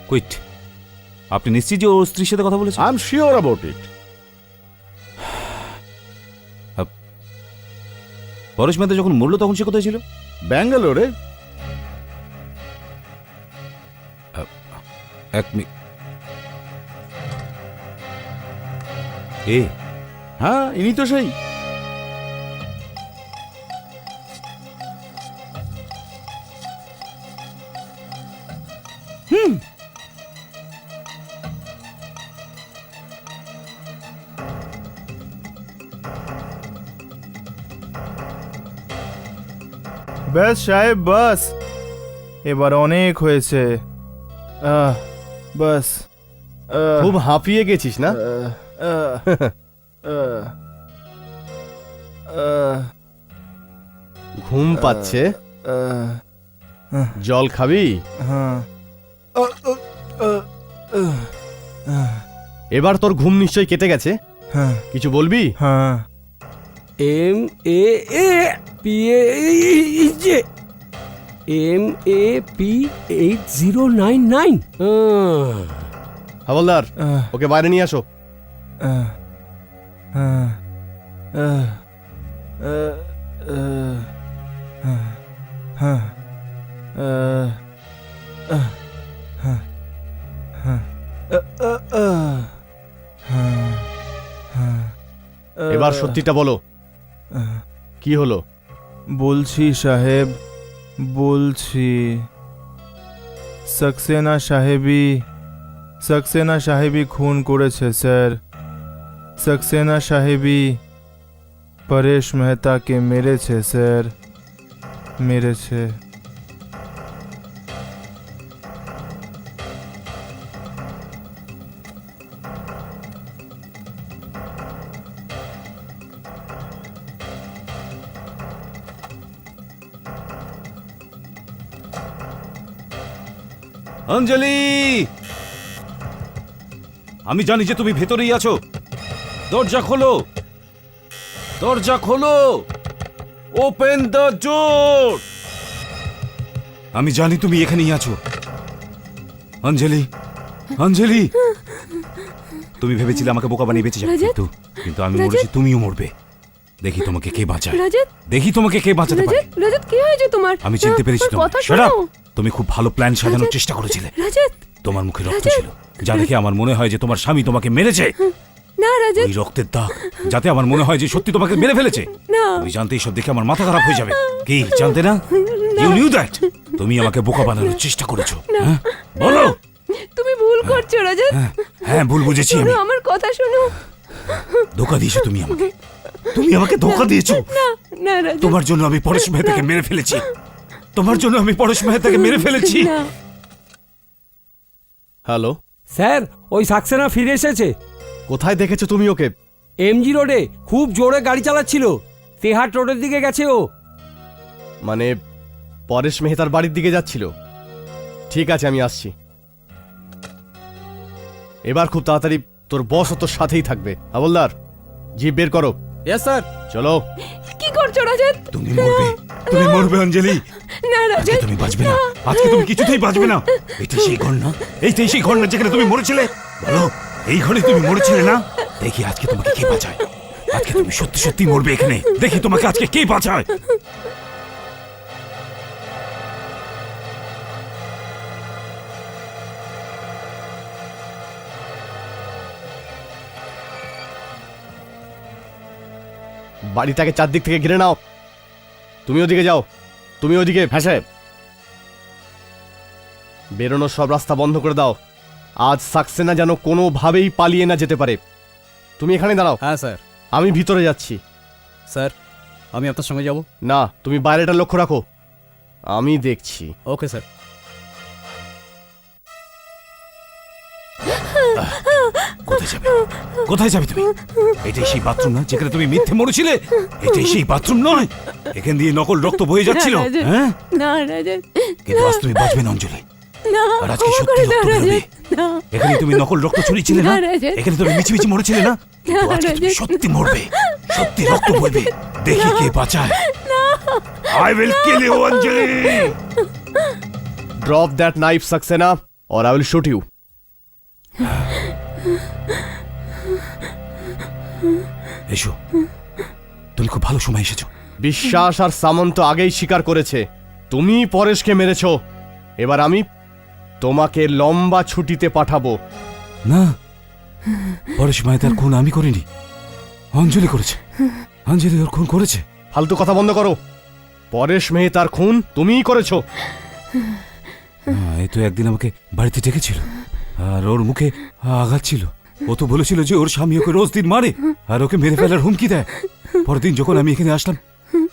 quit. আপনি নিশ্চিত যে ওর স্ত্রীর সাথে কথা বলেছে? I am sure about it. Paresh Mehta যখন মরল তখন সে কোথায় ছিল? ব্যাঙ্গালোরে। এক মিনিট। এ, হ্যাঁ, ইনি তো সেই। ব্যাস সাহেব, বাস এবার অনেক হয়েছে। বাস। খুব হাঁপিয়ে গেছিস না? ঘুম পাচ্ছে? জল খাবি? এবার তোর ঘুম নিশ্চয়ই কেটে গেছে। কিছু বলবি? MAP8099। হাবলদার, ওকে বাইরে নিয়ে আসো। এবার সত্যিটা বলো, কি হলো? বলছি সাহেব, বলছি। সাক্সেনা সাহেবী খুন করেছে স্যার। সাক্সেনা সাহেবী পরেশ মেহতাকে মেরেছে স্যার, মেরেছে। অঞ্জলি, আমি জানি যে তুমি ভেতরেই আছো। দরজা খোলো, দরজা খোলো, ওপেন দ্য ডোর। আমি জানি তুমি এখানেই আছো। অঞ্জলি, অঞ্জলি, তুমি ভেবেছিলে আমাকে বোকা বানিয়ে বেঁচে যাবে, কিন্তু আমি মরেছি, তুমিও মরবে। দেখি তোমাকে কে বাঁচায়, দেখি তোমাকে কে বাঁচাতে পারে। রজত, কি হয়েছে তোমার? আমি চিনতে পেরেছি তোমাকে। Shut up! তুমি খুব ভালো প্ল্যান সাজানোর চেষ্টা করেছিলে। রজত, তোমার মুখে রক্ত ছিল, যা দেখে আমার মনে হয় যে তোমার স্বামী তোমাকে মেরেছে। না রজত, ওই রক্তের দাগ, যাতে আমার মনে হয় যে সত্যি তোমাকে মেরে ফেলেছে। না। তুমি জানতে এইসব দেখে আমার মাথা খারাপ হয়ে যাবে। কি জানতে না? You knew that. তুমি আমাকে বোকা বানানোর চেষ্টা করেছো। হ্যাঁ, বলো। তুমি ভুল করছো রজত। হ্যাঁ, ভুল বুঝেছি আমি। আমার কথা শোনো। ধোঁকা দিয়েছো তুমি আমাকে, তুমি আমাকে ধোঁকা দিয়েছো। না না রজত, তোমার জন্য আমি পরেশ মেহতাকে মেরে ফেলেছি। তোমার জন্য আমি পরেশ মেহতাকে মেরে ফেলেছি। হ্যালো স্যার, ওই সাক্সেনা ফিরে এসেছে। কোথায় দেখেছো তুমি ওকে? এমজি রোডে খুব জোরে গাড়ি চালাচ্ছিল। তেহাট রোডের দিকে গেছে ও। মানে পরেশ মেহতার বাড়ির দিকে যাচ্ছিল? ঠিক আছে, আমি আসছি। এবার খুব তাড়াতাড়ি তোর বস ও তোর সাথেই থাকবে। হাবলদার, জিপ বের করো। Yes sir. চলো। কি করছো রজত? তুমি মরবে, তুমি মরবে অঞ্জলি। না আজকে রজত, তুমি বাঁচবে না, আজকে তুমি কিছুতেই বাঁচবে না। এইটাই সেই ঘর না, এইটাই সেই ঘর না যেখানে তুমি মরেছিলে। বলো, এই ঘরে তুমি মরেছিলে না? দেখি আজকে তোমাকে কে বাঁচায়। আজকে তুমি সত্যি সত্যি মরবে এখানে। দেখি তোমাকে আজকে কে বাঁচায়। বাড়িটাকে চারদিক থেকে ঘিরে নাও। তুমি ওদিকে যাও, তুমি ওদিকে। হ্যাঁ সাহেব। বেরোনোর সব রাস্তা বন্ধ করে দাও। আজ সাকসেনা যেন কোনোভাবেই পালিয়ে না যেতে পারে। তুমি এখানে দাঁড়াও, হ্যাঁ স্যার। আমি ভিতরে যাচ্ছি। স্যার, আমি আপনার সঙ্গে যাব? না, তুমি বাইরেটা লক্ষ্য রাখো, আমি দেখছি। Okay sir. কোথায় যাবে? কোথায় যাবে তুমি? এটাই সেই বাথরুম না যেখানে তুমি মিথ্যে মরেছিলে? এটাই সেই বাথরুম নয়? এখান দিয়ে নকল রক্ত বয়ে যাচ্ছিল, হ্যাঁ? না রাজত, কিন্তু আজ তুমি বাঁচবে না অঞ্জলি। না, আর আজকে ক্ষমা সত্যি করে রক্ত দাও বেরোবে। রাজত, না। এখানে তুমি নকল রক্ত ছড়িয়েছিলে না? না, রাজত। এখানে তুমি মিছিমিছি মরেছিলে না? কিন্তু না, আজকে তুমি রাজত। সত্যি মরবে, সত্যি রক্ত বইবে। দেখি কে বাঁচায়। I will kill you, Anjali. Drop that knife Saxena or I will shoot you. এসো, তুমি খুব ভালো সময় এসেছো। বিশ্বাস আর সামন্ত আগেই স্বীকার করেছে তুমি পরেশকে মেরেছ। এবার আমি তোমাকে লম্বা ছুটিতে পাঠাবো। না, পরেশ মেহতার খুন আমি করিনি, অঞ্জলি করেছে। অঞ্জলি ওর খুন করেছে। ফালতু কথা বন্ধ করো। পরেশ মেহতার খুন তুমিই করেছো। এই তো একদিন আমাকে বাড়িতে ডেকেছিল আর ওর মুখে আঘাত ছিল। ও তো বলেছিল যে ওর স্বামী ওকে রোজ দিন মারে আর ওকে মেরে ফেলার হুমকি দেয়। পরের দিন যখন আমি এখানে আসলাম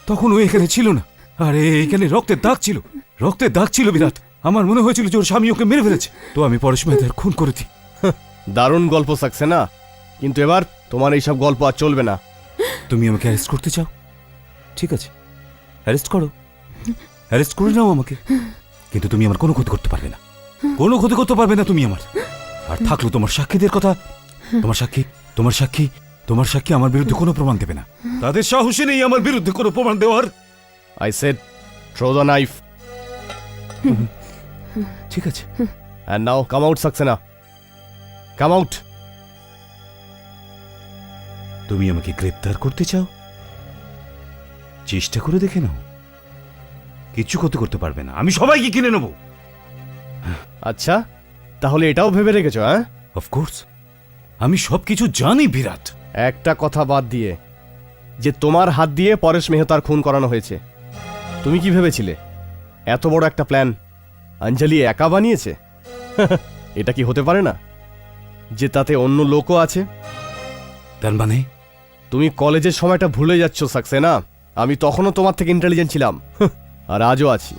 তখন ও এখানে ছিল না। আর এখানে রক্তের দাগ ছিল, রক্তের দাগ ছিল বিরাট। আমার মনে হয়েছিল যে ওর স্বামী ওকে মেরে ফেলেছে, তো আমি পরেশ মেহতার খুন করে দিই। দারুণ গল্প সাকসেনা, কিন্তু এবার তোমার এইসব গল্প আর চলবে না। তুমি আমাকে অ্যারেস্ট করতে চাও? ঠিক আছে, অ্যারেস্ট করো, অ্যারেস্ট করে নাও আমাকে। কিন্তু তুমি আমার কোনো ক্ষতি করতে পারবে না, কোনো ক্ষতি করতে পারবে না তুমি আমার। আর থাকলো তোমার সাক্ষীদের কথা, তোমার সাক্ষী আমার বিরুদ্ধে কোনো প্রমাণ দেবে না। তাদের সাহসী নেই আমার বিরুদ্ধে কোনো প্রমাণ দেওয়ার। I said throw the knife. ঠিক আছে। And now come out Saxena, come out. তুমি আমাকে গ্রেপ্তার করতে চাও? চেষ্টা করে দেখে নাও, কিচ্ছু ক্ষতি করতে পারবে না। আমি সবাইকে কিনে নেব। আচ্ছা, তাহলে এটাও ভেবে রেখেছো? হ্যাঁ, অফকোর্স, আমি সবকিছু জানি বিরাট। একটা কথা বাদ দিয়ে, যে তোমার হাত দিয়ে পরেশ মেহতার খুন করানো হয়েছে, তুমি কি ভেবেছিলে এত বড় একটা প্ল্যান অঞ্জলি একা বানিয়েছে? এটা কি হতে পারে না যে তাতে অন্য লোকও আছে? তার মানে তুমি কলেজের সময়টা ভুলে যাচ্ছ সাকসেনা। আমি তখনও তোমার থেকে ইন্টেলিজেন্ট ছিলাম, আর আজও আছি।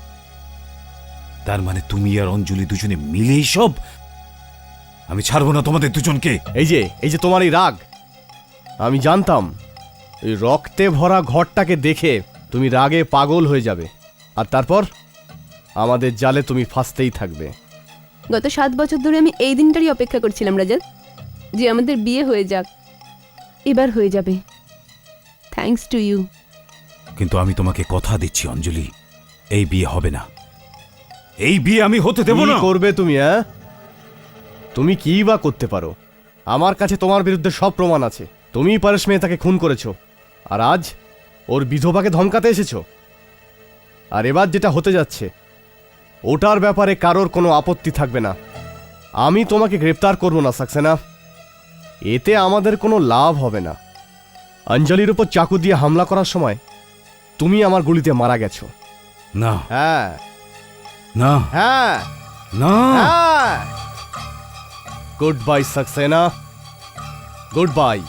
তার মানে তুমি আর অঞ্জলি দুজনে মিলেই সব? আমি ছাড়বো না তোমাদের দুজনকে। এই যে তোমার এই রাগ, আমি জানতাম এই রক্তে ভরা ঘরটাকে দেখে তুমি রাগে পাগল হয়ে যাবে, আর তারপর আমাদের জালে তুমি ফাঁসতেই থাকবে। গত 7 বছর ধরে আমি এই দিনটারই অপেক্ষা করছিলাম রাজত, যে আমাদের বিয়ে হয়ে যাক। এবার হয়ে যাবে, থ্যাঙ্কস টু ইউ। কিন্তু আমি তোমাকে কথা দিচ্ছি অঞ্জলি, এই বিয়ে হবে না। এই বিয়ে আমি হতে দেব না। কি করবে তুমি? হ্যাঁ, তুমি কি বা করতে পারো? আমার কাছে তোমার বিরুদ্ধে সব প্রমাণ আছে। তুমিই পরেশ মেহতাকে খুন করেছো, আর আজ ওর বিধবাকে ধমকাতে এসেছো। আর এবার যেটা হতে যাচ্ছে ওটার ব্যাপারে কারোর কোনো আপত্তি থাকবে না। আমি তোমাকে গ্রেপ্তার করব না সাকসেনা, এতে আমাদের কোনো লাভ হবে না। অঞ্জলির উপর চাকু দিয়ে হামলা করার সময় তুমি আমার গুলিতে মারা গেছো। না, হ্যাঁ না, হ্যাঁ না। হ্যাঁ। Good bye Saxena, good bye.